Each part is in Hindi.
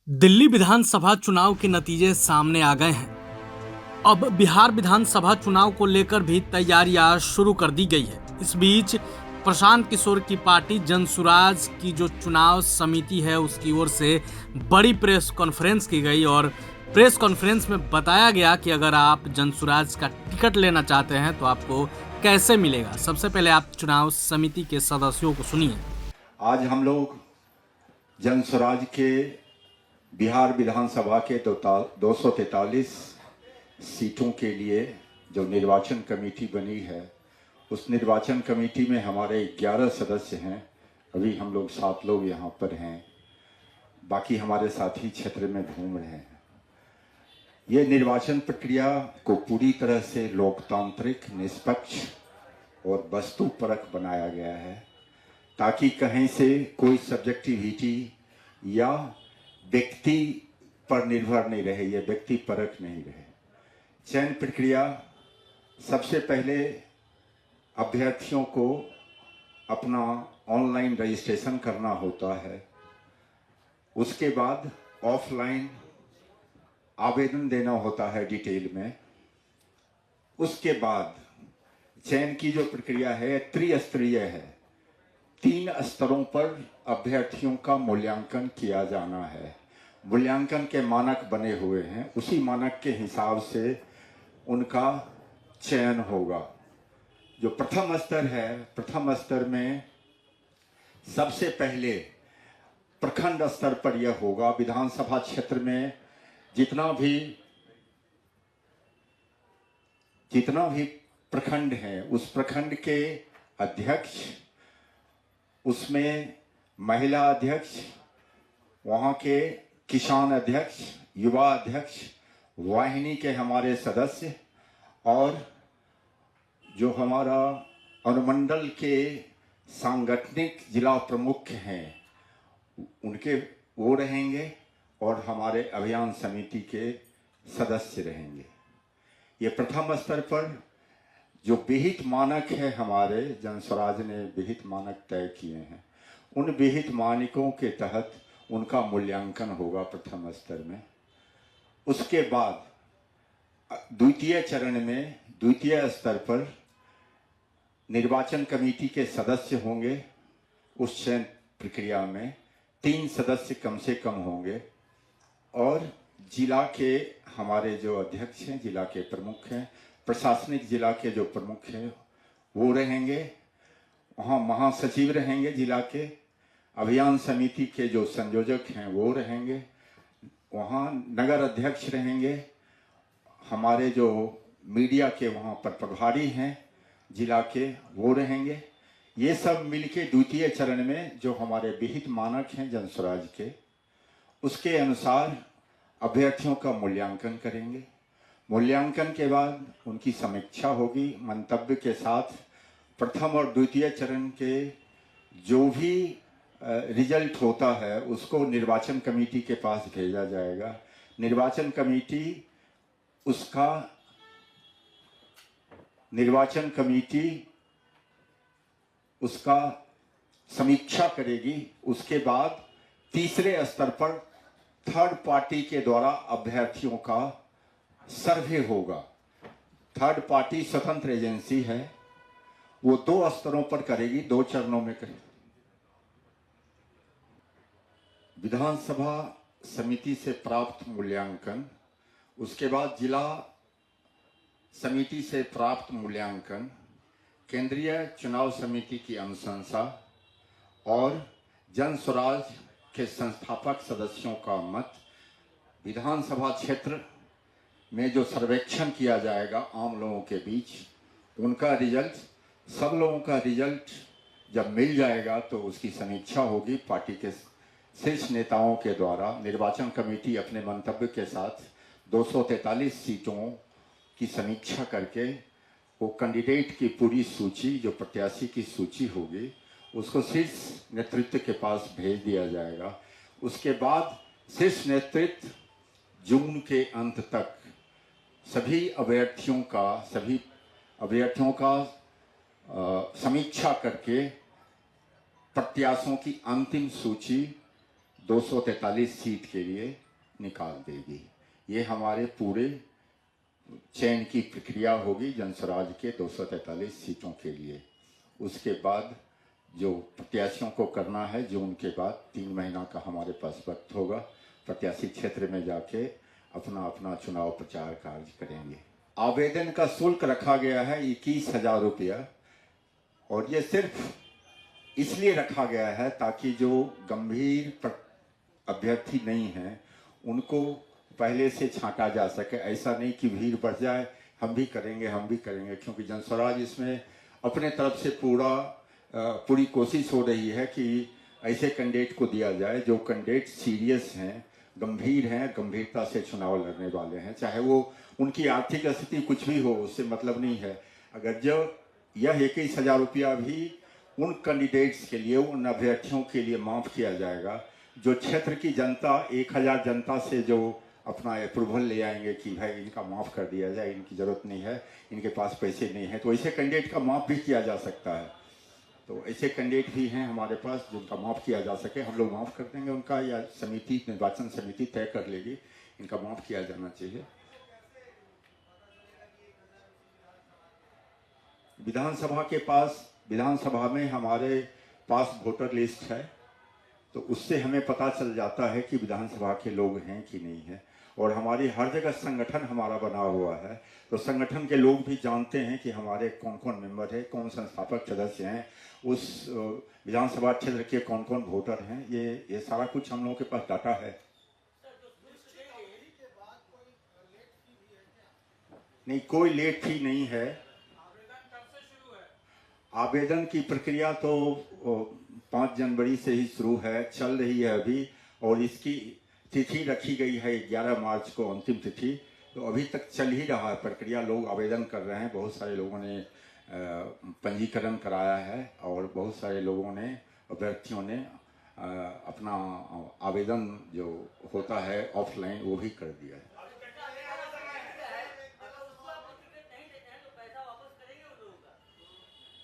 दिल्ली विधानसभा चुनाव के नतीजे सामने आ गए हैं। अब बिहार विधानसभा चुनाव को लेकर भी तैयारियां शुरू कर दी गई है। इस बीच प्रशांत किशोर की पार्टी जनसुराज की जो चुनाव समिति है उसकी ओर से बड़ी प्रेस कॉन्फ्रेंस की गई और प्रेस कॉन्फ्रेंस में बताया गया कि अगर आप जनसुराज का टिकट लेना चाहते हैं तो आपको कैसे मिलेगा। सबसे पहले आप चुनाव समिति के सदस्यों को सुनिए। आज हम लोग जनसुराज के बिहार विधानसभा के 243 सीटों के लिए जो निर्वाचन कमेटी बनी है, उस निर्वाचन कमेटी में हमारे 11 सदस्य हैं। अभी हम लोग 7 लोग यहाँ पर हैं, बाकी हमारे साथी क्षेत्र में घूम रहे हैं। ये निर्वाचन प्रक्रिया को पूरी तरह से लोकतांत्रिक, निष्पक्ष और वस्तुपरक बनाया गया है, ताकि कहीं से कोई सब्जेक्टिविटी या व्यक्ति पर निर्भर नहीं रहे, ये व्यक्ति परक नहीं रहे। चयन प्रक्रिया सबसे पहले अभ्यर्थियों को अपना ऑनलाइन रजिस्ट्रेशन करना होता है, उसके बाद ऑफलाइन आवेदन देना होता है डिटेल में। उसके बाद चयन की जो प्रक्रिया है त्रिस्तरीय है, 3 स्तरों पर अभ्यर्थियों का मूल्यांकन किया जाना है। मूल्यांकन के मानक बने हुए हैं, उसी मानक के हिसाब से उनका चयन होगा। जो प्रथम स्तर है, प्रथम स्तर में सबसे पहले प्रखंड स्तर पर यह होगा। विधानसभा क्षेत्र में जितना भी प्रखंड है, उस प्रखंड के अध्यक्ष, उसमें महिला अध्यक्ष, वहाँ के किसान अध्यक्ष, युवा अध्यक्ष, वाहिनी के हमारे सदस्य और जो हमारा अनुमंडल के सांगठनिक जिला प्रमुख हैं, उनके वो रहेंगे और हमारे अभियान समिति के सदस्य रहेंगे। ये प्रथम स्तर पर जो विहित मानक है, हमारे जनस्वराज ने विहित मानक तय किए हैं, उन विहित मानकों के तहत उनका मूल्यांकन होगा प्रथम स्तर में। उसके बाद द्वितीय चरण में द्वितीय स्तर पर निर्वाचन कमेटी के सदस्य होंगे। उस चयन प्रक्रिया में 3 सदस्य कम से कम होंगे और जिला के हमारे जो अध्यक्ष हैं, जिला के प्रमुख हैं, प्रशासनिक जिला के जो प्रमुख हैं वो रहेंगे। वहाँ महासचिव रहेंगे जिला के, अभियान समिति के जो संयोजक हैं वो रहेंगे, वहाँ नगर अध्यक्ष रहेंगे, हमारे जो मीडिया के वहाँ पर प्रभारी हैं जिला के वो रहेंगे। ये सब मिलके द्वितीय चरण में जो हमारे विहित मानक हैं जनस्वराज के, उसके अनुसार अभ्यर्थियों का मूल्यांकन करेंगे। मूल्यांकन के बाद उनकी समीक्षा होगी मंतव्य के साथ। प्रथम और द्वितीय चरण के जो भी रिजल्ट होता है उसको निर्वाचन कमेटी के पास भेजा जाएगा। निर्वाचन कमेटी उसका समीक्षा करेगी। उसके बाद तीसरे स्तर पर थर्ड पार्टी के द्वारा अभ्यर्थियों का सर्वे होगा। थर्ड पार्टी स्वतंत्र एजेंसी है, वो 2 स्तरों पर करेगी, 2 चरणों में करेगी। विधानसभा समिति से प्राप्त मूल्यांकन, उसके बाद जिला समिति से प्राप्त मूल्यांकन, केंद्रीय चुनाव समिति की अनुशंसा और जनस्वराज के संस्थापक सदस्यों का मत, विधानसभा क्षेत्र में जो सर्वेक्षण किया जाएगा आम लोगों के बीच, उनका रिजल्ट, सब लोगों का रिजल्ट जब मिल जाएगा तो उसकी समीक्षा होगी पार्टी के शीर्ष नेताओं के द्वारा। निर्वाचन कमेटी अपने मंतव्य के साथ 243 सीटों की समीक्षा करके वो कैंडिडेट की पूरी सूची, जो प्रत्याशी की सूची होगी, उसको शीर्ष नेतृत्व के पास भेज दिया जाएगा। उसके बाद शीर्ष नेतृत्व जून के अंत तक सभी अभ्यर्थियों का समीक्षा करके प्रत्याशियों की अंतिम सूची 243 सीट के लिए निकाल देगी। ये हमारे पूरे चयन की प्रक्रिया होगी जनस्वराज के 243 सीटों के लिए। उसके बाद जो प्रत्याशियों को करना है, जून के बाद 3 महीना का हमारे पास वक्त होगा। प्रत्याशी क्षेत्र में जाके अपना अपना चुनाव प्रचार कार्य करेंगे। आवेदन का शुल्क रखा गया है 21,000 रुपया, और ये सिर्फ इसलिए रखा गया है ताकि जो गंभीर अभ्यर्थी नहीं हैं उनको पहले से छांटा जा सके। ऐसा नहीं कि भीड़ बढ़ जाए, हम भी करेंगे, क्योंकि जनस्वराज इसमें अपने तरफ से पूरी कोशिश हो रही है कि ऐसे कैंडिडेट को दिया जाए जो कैंडिडेट सीरियस हैं, गंभीर हैं, गंभीरता से चुनाव लड़ने वाले हैं। चाहे वो उनकी आर्थिक स्थिति कुछ भी हो, उससे मतलब नहीं है। अगर जो यह 21,000 रुपया भी उन कैंडिडेट्स के लिए, उन अभ्यर्थियों के लिए माफ़ किया जाएगा जो क्षेत्र की जनता 1,000 जनता से जो अपना अप्रूवल ले आएंगे कि भाई इनका माफ़ कर दिया जाए, इनकी ज़रूरत नहीं है, इनके पास पैसे नहीं है, तो ऐसे कैंडिडेट का माफ़ भी किया जा सकता है। तो ऐसे कैंडिडेट भी हैं हमारे पास जिनका माफ़ किया जा सके, हम लोग माफ़ कर देंगे उनका, या समिति, निर्वाचन समिति तय कर लेगी इनका माफ़ किया जाना चाहिए। विधानसभा में हमारे पास वोटर लिस्ट है, तो उससे हमें पता चल जाता है कि विधानसभा के लोग हैं कि नहीं है। और हमारी हर जगह संगठन हमारा बना हुआ है, तो संगठन के लोग भी जानते हैं कि हमारे कौन कौन मेंबर है, कौन संस्थापक सदस्य हैं, उस विधानसभा क्षेत्र के कौन कौन वोटर हैं। ये सारा कुछ हम लोगों के पास डाटा है। नहीं, कोई लेट फी नहीं है। आवेदन की प्रक्रिया तो 5 जनवरी से ही शुरू है, चल रही है अभी, और इसकी तिथि रखी गई है 11 मार्च को, अंतिम तिथि। तो अभी तक चल ही रहा है प्रक्रिया, लोग आवेदन कर रहे हैं। बहुत सारे लोगों ने पंजीकरण कराया है, और बहुत सारे लोगों ने, अभ्यर्थियों ने अपना आवेदन जो होता है ऑफलाइन वो भी कर दिया है।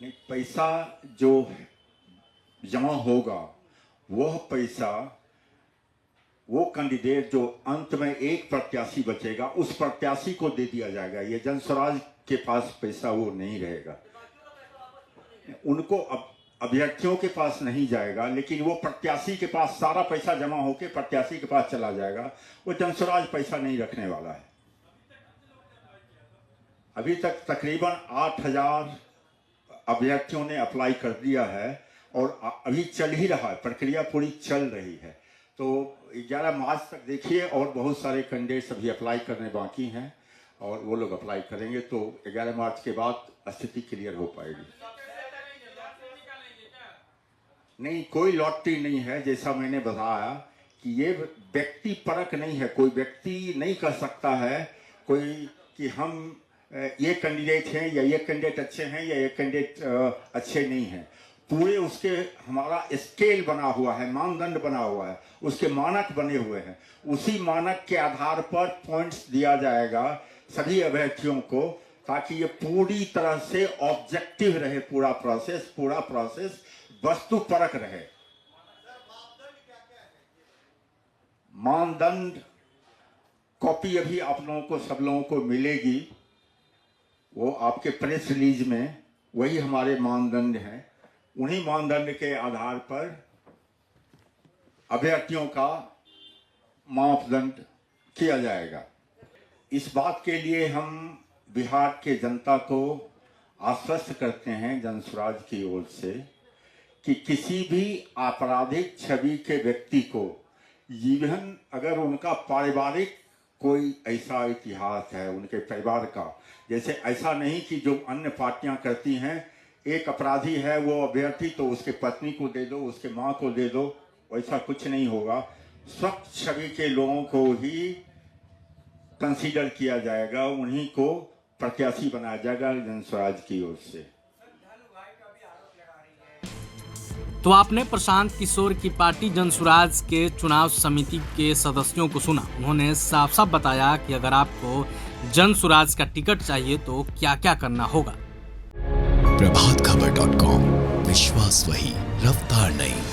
नहीं, पैसा जो जमा होगा वह पैसा वो कैंडिडेट जो अंत में एक प्रत्याशी बचेगा उस प्रत्याशी को दे दिया जाएगा। ये जनस्वराज के पास पैसा वो नहीं रहेगा, उनको अभ्यर्थियों के पास नहीं जाएगा, लेकिन वो प्रत्याशी के पास सारा पैसा जमा होकर प्रत्याशी के पास चला जाएगा। वो जनस्वराज पैसा नहीं रखने वाला है। अभी तक तकरीबन 8,000 अभ्यर्थियों ने अप्लाई कर दिया है, और अभी चल ही रहा है, प्रक्रिया पूरी चल रही है। तो 11 मार्च तक देखिए, और बहुत सारे कैंडिडेट्स अभी अप्लाई करने बाकी हैं, और वो लोग अप्लाई करेंगे तो 11 मार्च के बाद स्थिति क्लियर हो पाएगी। नहीं, कोई लॉटरी नहीं है। जैसा मैंने बताया कि ये व्यक्ति परख नहीं है, कोई व्यक्ति नहीं कर सकता है कोई कि हम ये कैंडिडेट हैं या ये कैंडिडेट अच्छे हैं या ये कैंडिडेट अच्छे नहीं हैं। पूरे उसके हमारा स्केल बना हुआ है, मानदंड बना हुआ है, उसके मानक बने हुए हैं। उसी मानक के आधार पर पॉइंट्स दिया जाएगा सभी अभ्यर्थियों को, ताकि ये पूरी तरह से ऑब्जेक्टिव रहे पूरा प्रोसेस वस्तुपरक रहे। मानदंड कॉपी अभी आप लोगों को, सब लोगों को मिलेगी, वो आपके प्रेस रिलीज में वही हमारे मानदंड हैं। उन्हीं मानदंड के आधार पर अभ्यर्थियों का मापदंड किया जाएगा। इस बात के लिए हम बिहार के जनता को आश्वस्त करते हैं जनस्वराज की ओर से कि किसी भी आपराधिक छवि के व्यक्ति को, इवन अगर उनका पारिवारिक कोई ऐसा इतिहास है उनके परिवार का, जैसे ऐसा नहीं कि जो अन्य पार्टियां करती हैं, एक अपराधी है वो अभ्यर्थी तो उसके पत्नी को दे दो, उसके माँ को दे दो, वैसा कुछ नहीं होगा। स्वच्छ छवि के लोगों को ही कंसीडर किया जाएगा, उन्हीं को प्रत्याशी बनाया जाएगा जनस्वराज की ओर से। तो आपने प्रशांत किशोर की पार्टी जनस्वराज के चुनाव समिति के सदस्यों को सुना। उन्होंने साफ साफ बताया कि अगर आपको जनस्वराज का टिकट चाहिए तो क्या क्या करना होगा। प्रभातखबर.com, विश्वास वही, रफ्तार नहीं।